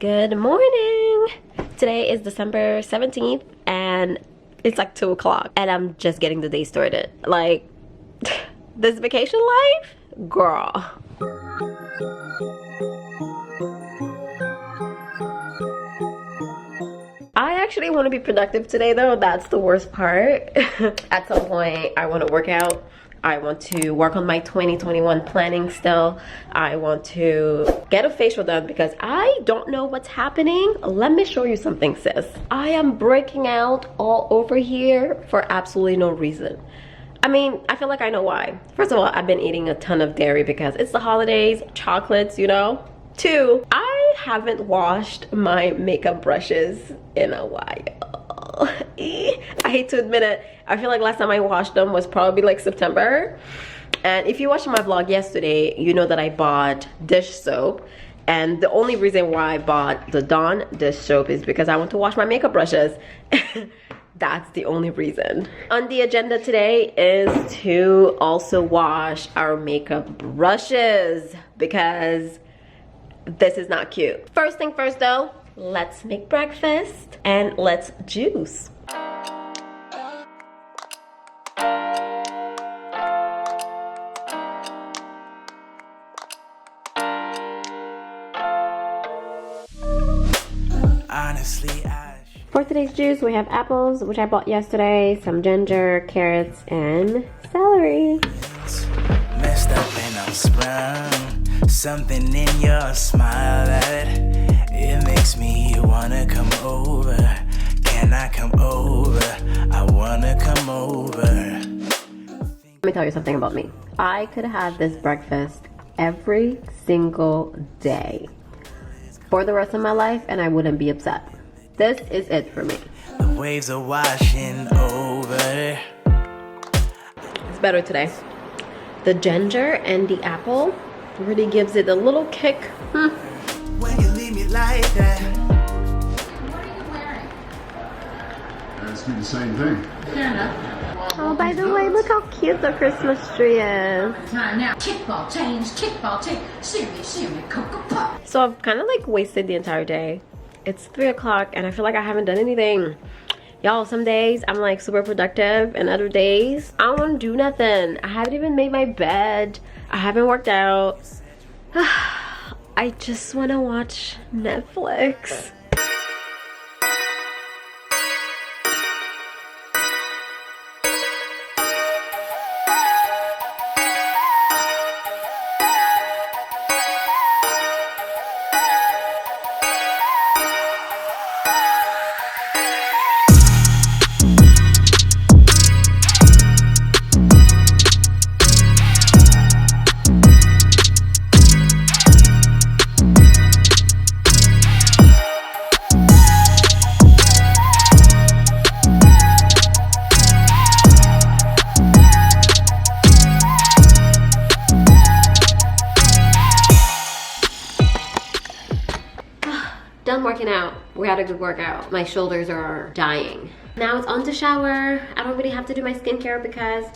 Good morning! Today is December 17th and it's like 2 o'clock and I'm just getting the day started. Like, this vacation life? Girl. I actually want to be productive today though. That's the worst part. At some point, I want to work out. I want to work on my 2021 planning still. I want to get a facial done because I don't know what's happening. Let me show you something, sis. I am breaking out all over here for absolutely no reason. I mean, I feel like I know why. First of all, I've been eating a ton of dairy because it's the holidays, chocolates, you know. 2, I haven't washed my makeup brushes in a while. I hate to admit it. I feel like last time I washed them was probably like September. And if you watched my vlog yesterday, you know that I bought dish soap. And the only reason why I bought the Dawn dish soap is because I want to wash my makeup brushes. That's the only reason. On the agenda today is to also wash our makeup brushes because this is not cute. First thing first though, let's make breakfast and let's juice. For today's juice, we have apples, which I bought yesterday, some ginger, carrots, and celery. Messed up and I'm sprung. Something in your smile that it makes me wanna come over. Can I come over? I wanna come over. Let me tell you something about me. I could have this breakfast every single day for the rest of my life and I wouldn't be upset. This is it for me. The waves are washing over. It's better today. The ginger and the apple really gives it a little kick. When you leave me like that. What are you wearing? Ask you the same thing. Fair enough. Oh, by the way, look how cute the Christmas tree is. Time now. Kickball change, shimmy, cocoa pop. So I've kind of like wasted the entire day. It's 3 o'clock and I feel like I haven't done anything. Y'all, some days I'm like super productive and other days I don't want to do nothing. I haven't even made my bed. I haven't worked out. I just want to watch Netflix. Done working out. We had a good workout. My shoulders are dying. Now it's on to shower. I don't really have to do my skincare because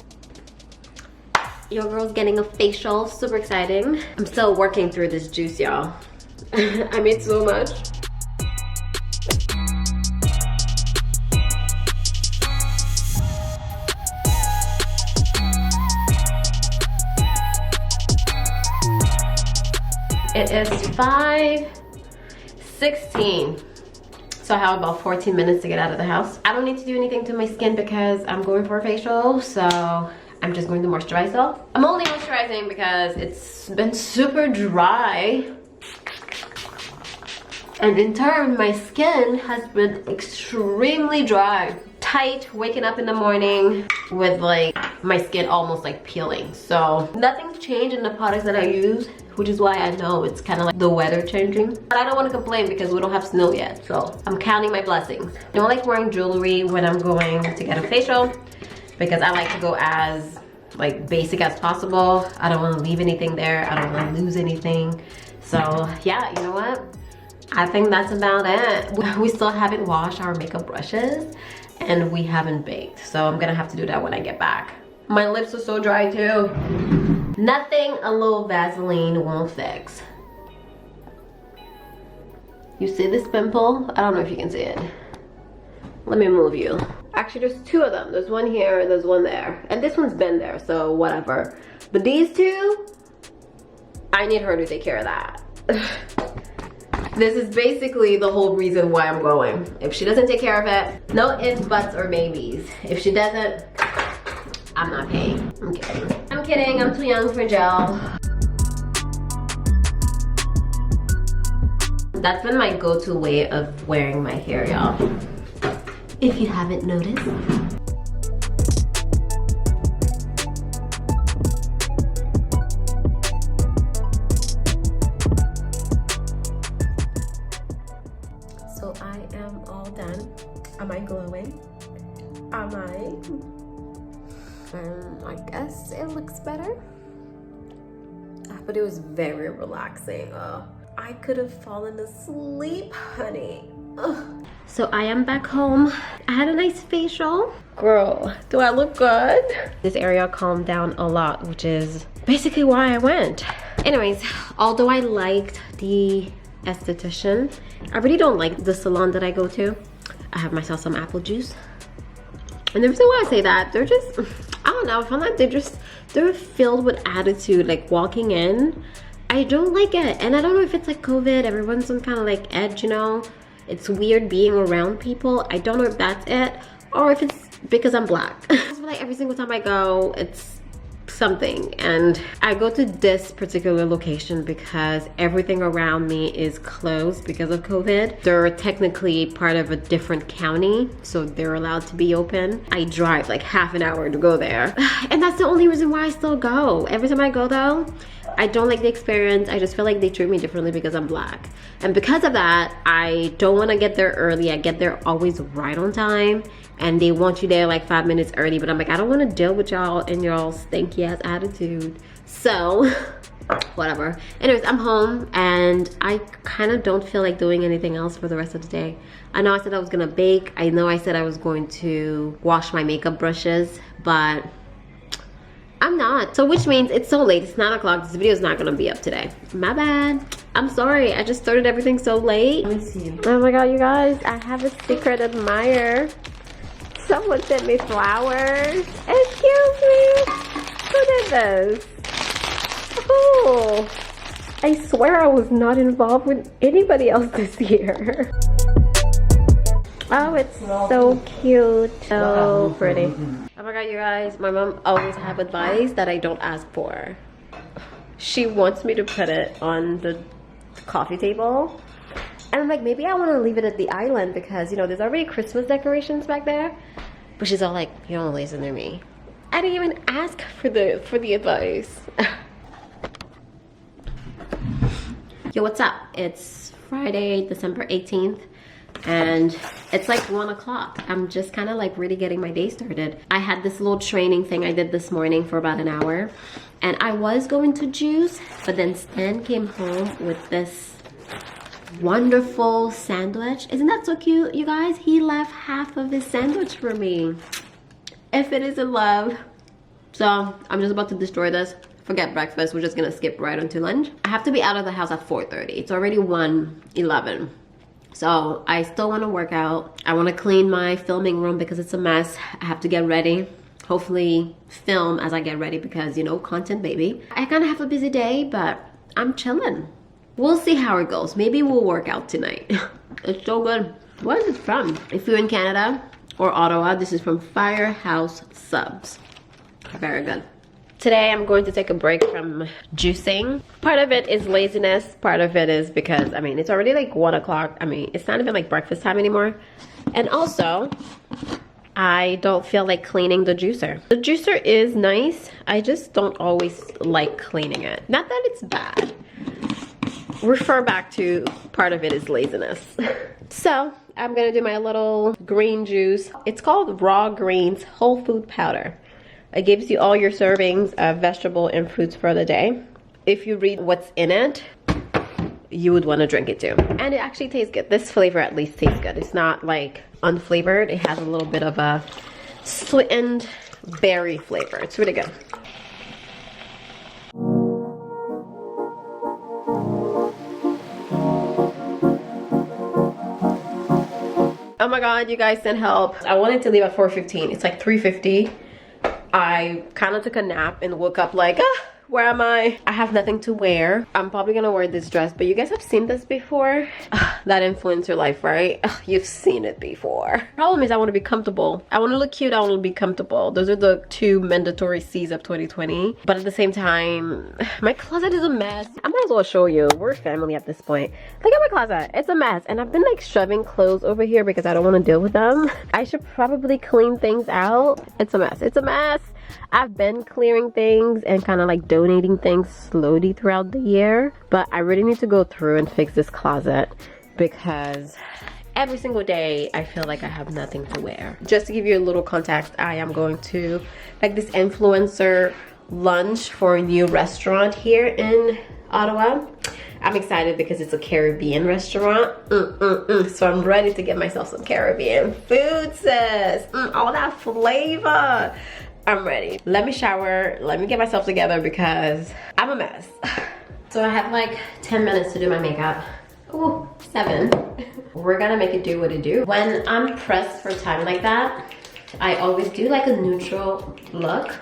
your girl's getting a facial. Super exciting. I'm still working through this juice, y'all. I made so much. It is 5:16. So I have about 14 minutes to get out of the house. I don't need to do anything to my skin because I'm going for a facial, so I'm just going to moisturize though. I'm only moisturizing because it's been super dry. And in turn, my skin has been extremely dry. Tight, waking up in the morning with like my skin almost like peeling. So nothing's changed in the products that I use, which is why I know it's kind of like the weather changing. But I don't want to complain because we don't have snow yet, so I'm counting my blessings. I don't like wearing jewelry when I'm going to get a facial because I like to go as like basic as possible. I don't want to leave anything there. I don't want to lose anything. So yeah, you know what? I think that's about it. We still haven't washed our makeup brushes and we haven't baked, so I'm gonna have to do that when I get back. My lips are so dry too. Nothing a little Vaseline won't fix. You see this pimple? I don't know if you can see it. Let me move you. Actually, there's two of them. There's one here, there's one there. And this one's been there, so whatever. But these two, I need her to take care of that. This is basically the whole reason why I'm going. If she doesn't take care of it, no ifs, buts, or maybes. If she doesn't, I'm not paying. I'm kidding. I'm kidding, I'm too young for gel. That's been my go-to way of wearing my hair, y'all. If you haven't noticed. So I am all done. Am I glowing? Am I? I guess it looks better. But it was very relaxing. I could have fallen asleep, honey. Ugh. So I am back home. I had a nice facial. Girl, do I look good? This area calmed down a lot, which is basically why I went. Anyways, although I liked the esthetician, I really don't like the salon that I go to. I have myself some apple juice. And the reason why I say that, they're just, I don't know, I feel like they're filled with attitude, like walking in. I don't like it, and I don't know if it's like COVID, everyone's on kind of like edge, you know? It's weird being around people. I don't know if that's it, or if it's because I'm black. I feel like every single time I go, it's something. And I go to this particular location because everything around me is closed because of COVID. They're technically part of a different county, so they're allowed to be open. I drive like half an hour to go there. And that's the only reason why I still go. Every time I go though, I don't like the experience. I just feel like they treat me differently because I'm black. And because of that, I don't want to get there early. I get there always right on time. And they want you there like 5 minutes early. But I'm like, I don't want to deal with y'all and y'all stinky ass attitude. So, whatever. Anyways, I'm home. And I kind of don't feel like doing anything else for the rest of the day. I know I said I was going to bake. I know I said I was going to wash my makeup brushes. But I'm not. So which means it's so late. It's 9 o'clock. This video is not gonna be up today. My bad. I'm sorry. I just started everything so late. Let me see. Oh my god, you guys. I have a secret admirer. Someone sent me flowers. Excuse me. Who did this? Oh. I swear I was not involved with anybody else this year. Oh, it's so cute. So pretty. Oh my god, you guys, my mom always have advice that I don't ask for. She wants me to put it on the coffee table. And I'm like, maybe I want to leave it at the island because, you know, there's already Christmas decorations back there. But she's all like, you don't listen to me. I didn't even ask for the advice. Yo, what's up? It's Friday, December 18th. And it's like 1 o'clock. I'm just kind of like really getting my day started. I had this little training thing I did this morning for about an hour. And I was going to juice, but then Stan came home with this wonderful sandwich. Isn't that so cute, you guys? He left half of his sandwich for me. If it isn't love. So I'm just about to destroy this. Forget breakfast. We're just gonna skip right onto lunch. I have to be out of the house at 4:30. It's already 1:11. So I still want to work out. I want to clean my filming room because it's a mess. I have to get ready. Hopefully film as I get ready because, you know, content baby. I kind of have a busy day, but I'm chilling. We'll see how it goes. Maybe we'll work out tonight. It's so good. Where is it from? If you're in Canada or Ottawa, this is from Firehouse Subs. Very good. Today I'm going to take a break from juicing. Part of it is laziness. Part of it is because, I mean, it's already like 1 o'clock. I mean, it's not even like breakfast time anymore. And also, I don't feel like cleaning the juicer. The juicer is nice. I just don't always like cleaning it. Not that it's bad. Refer back to part of it is laziness. So, I'm gonna do my little green juice. It's called Raw Greens Whole Food Powder. It gives you all your servings of vegetable and fruits for the day. If you read what's in it, you would want to drink it too. And it actually tastes good. This flavor at least tastes good. It's not like unflavored. It has a little bit of a sweetened berry flavor. It's really good. Oh my god, you guys sent help. I wanted to leave at 4:15. It's like 3:50. I kind of took a nap and woke up like, where am I? I have nothing to wear. I'm probably gonna wear this dress, but you guys have seen this before. That influencer life, right? You've seen it before. Problem is I want to be comfortable. I want to look cute, I want to be comfortable. Those are the two mandatory C's of 2020. But at the same time, my closet is a mess. I might as well show you. We're family at this point. Look at my closet. It's a mess. And I've been like shoving clothes over here because I don't want to deal with them. I should probably clean things out. It's a mess. It's a mess. I've been clearing things and kind of like donating things slowly throughout the year, but I really need to go through and fix this closet because every single day I feel like I have nothing to wear. Just to give you a little context, I am going to like this influencer lunch for a new restaurant here in Ottawa. I'm excited because it's a Caribbean restaurant. So I'm ready to get myself some Caribbean food, sis. All that flavor. I'm ready. Let me shower. Let me get myself together because I'm a mess. So I have like 10 minutes to do my makeup. Ooh, 7. We're gonna make it do what it do. When I'm pressed for time like that, I always do like a neutral look.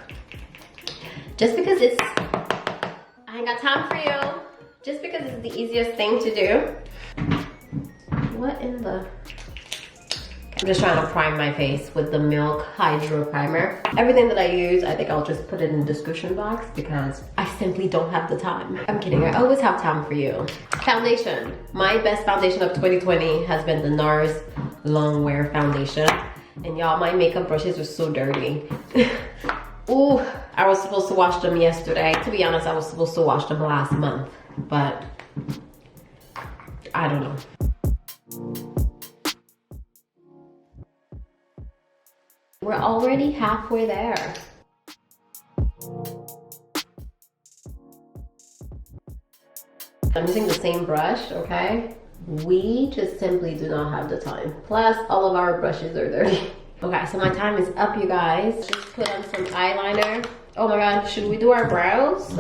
Just because it's, I ain't got time for you. Just because it's the easiest thing to do. What in the? I'm just trying to prime my face with the Milk Hydro Primer. Everything that I use, I think I'll just put it in the description box because I simply don't have the time. I'm kidding, I always have time for you. Foundation. My best foundation of 2020 has been the NARS Longwear Foundation. And y'all, my makeup brushes are so dirty. Ooh, I was supposed to wash them yesterday. To be honest, I was supposed to wash them last month, but I don't know. We're already halfway there. I'm using the same brush, okay? We just simply do not have the time. Plus, all of our brushes are dirty. Okay, so my time is up, you guys. Just put on some eyeliner. Oh my god, should we do our brows?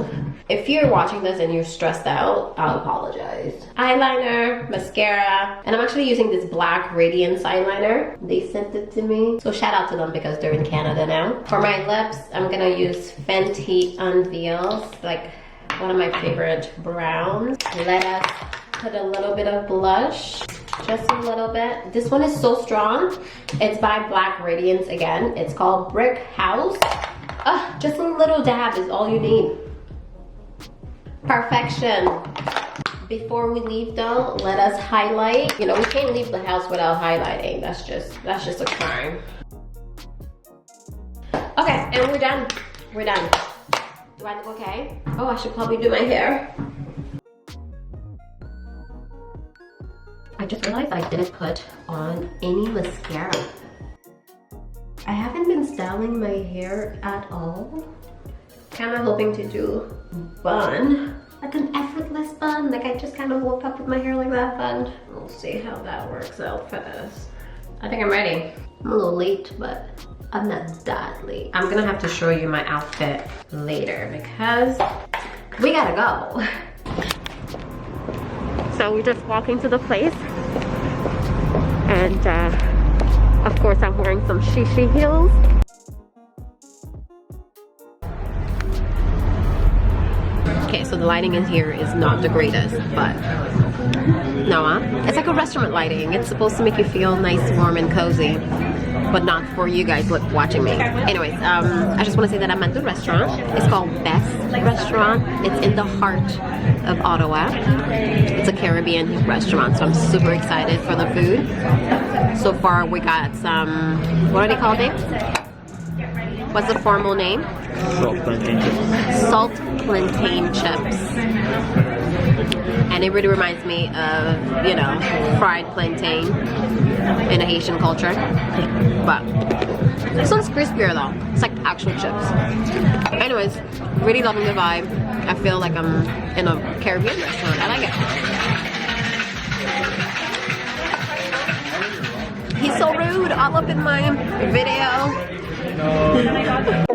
If you're watching this and you're stressed out, I'll apologize. Eyeliner, mascara, and I'm actually using this black Radiance eyeliner. They sent it to me, so shout out to them because they're in Canada now. For my lips, I'm gonna use Fenty Unveils, like one of my favorite browns. Let us put a little bit of blush, just a little bit. This one is so strong. It's by Black Radiance again. It's called Brick House. Just a little dab is all you need. Perfection. Before we leave though, let us highlight. You know, we can't leave the house without highlighting. That's just a crime. Okay, and we're done. We're done. Do I look okay? Oh, I should probably do my hair. I just realized I didn't put on any mascara. I haven't been styling my hair at all. Kind of hoping to do bun, like an effortless bun. Like I just kind of woke up with my hair like that bun. We'll see how that works out for us. I think I'm ready. I'm a little late, but I'm not that late. I'm gonna have to show you my outfit later because we gotta go. So we just walk into the place and of course I'm wearing some shishi heels. Okay, so the lighting in here is not the greatest, but no, it's like a restaurant lighting. It's supposed to make you feel nice, warm, and cozy, but not for you guys watching me. Anyways, I just want to say that I'm at the restaurant. It's called Best Restaurant. It's in the heart of Ottawa. It's a Caribbean restaurant, so I'm super excited for the food. So far, we got some, what are they called, Dave? What's the formal name? Salt plantain chips. Salt plantain chips. And it really reminds me of, you know, fried plantain in a Haitian culture. But this one's crispier though. It's like actual chips. Anyways, really loving the vibe. I feel like I'm in a Caribbean restaurant. I like it. He's so rude, all up in my video. No.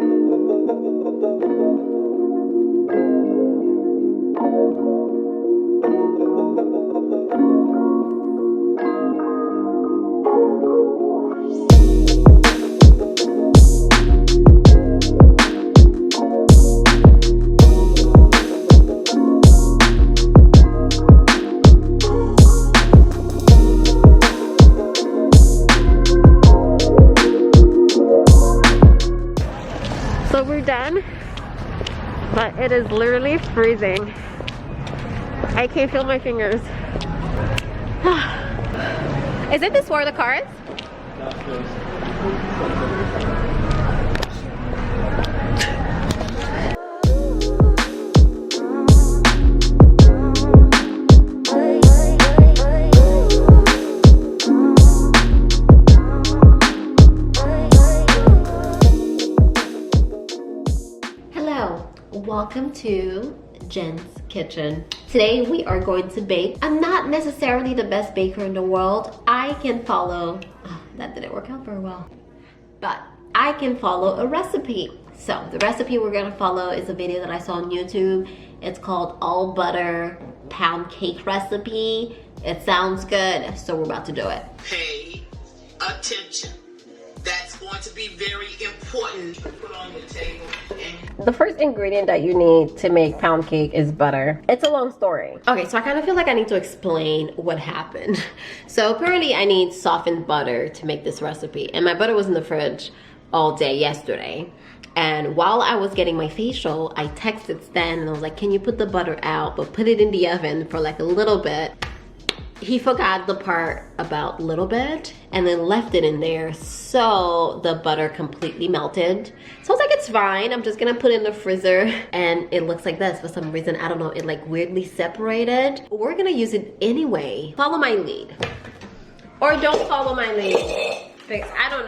fan, but it is literally freezing. I can't feel my fingers. Isn't this where the car is? Hello, welcome to Jen's Kitchen. Today we are going to bake. I'm not necessarily the best baker in the world. I can follow, that didn't work out very well, but I can follow a recipe. So the recipe we're gonna follow is a video that I saw on YouTube. It's called all butter pound cake recipe. It sounds good, so we're about to do it. Pay attention. That's going to be very important to put on your table. The first ingredient that you need to make pound cake is butter. It's a long story. Okay, so I kind of feel like I need to explain what happened. So apparently I need softened butter to make this recipe. And my butter was in the fridge all day yesterday. And while I was getting my facial, I texted Stan and I was like, can you put the butter out, but put it in the oven for like a little bit. He forgot the part about little bit and then left it in there, so the butter completely melted. So I was like, it's fine, I'm just gonna put it in the freezer. And it looks like this for some reason. I don't know, it like weirdly separated. We're gonna use it anyway. Follow my lead. Or don't follow my lead. Because I don't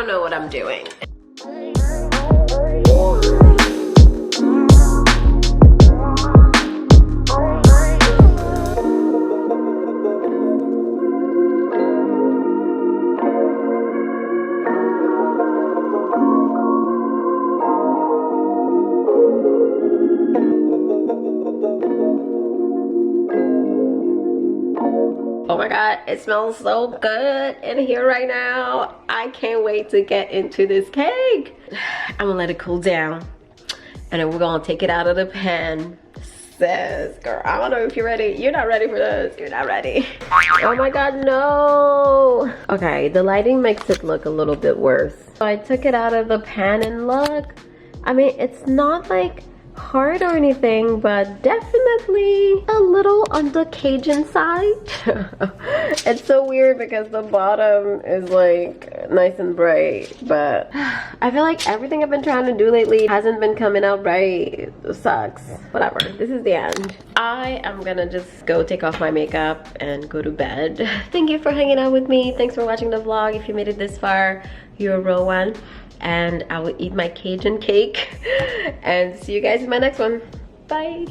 know what I'm doing. Oh my god, it smells so good in here right now. I can't wait to get into this cake. I'm gonna let it cool down and then we're gonna take it out of the pan. Sis, girl, I don't know if you're ready. You're not ready for this. You're not ready. Oh my god, no. Okay, the lighting makes it look a little bit worse. So I took it out of the pan and look. I mean, it's not like hard or anything, but definitely a little on the Cajun side. It's so weird because the bottom is like nice and bright, but I feel like everything I've been trying to do lately hasn't been coming out right. It sucks. Whatever, this is the end. I am gonna just go take off my makeup and go to bed. Thank you for hanging out with me. Thanks for watching the vlog. If you made it this far, you're a real one. And I will eat my Cajun cake and see you guys in my next one. Bye.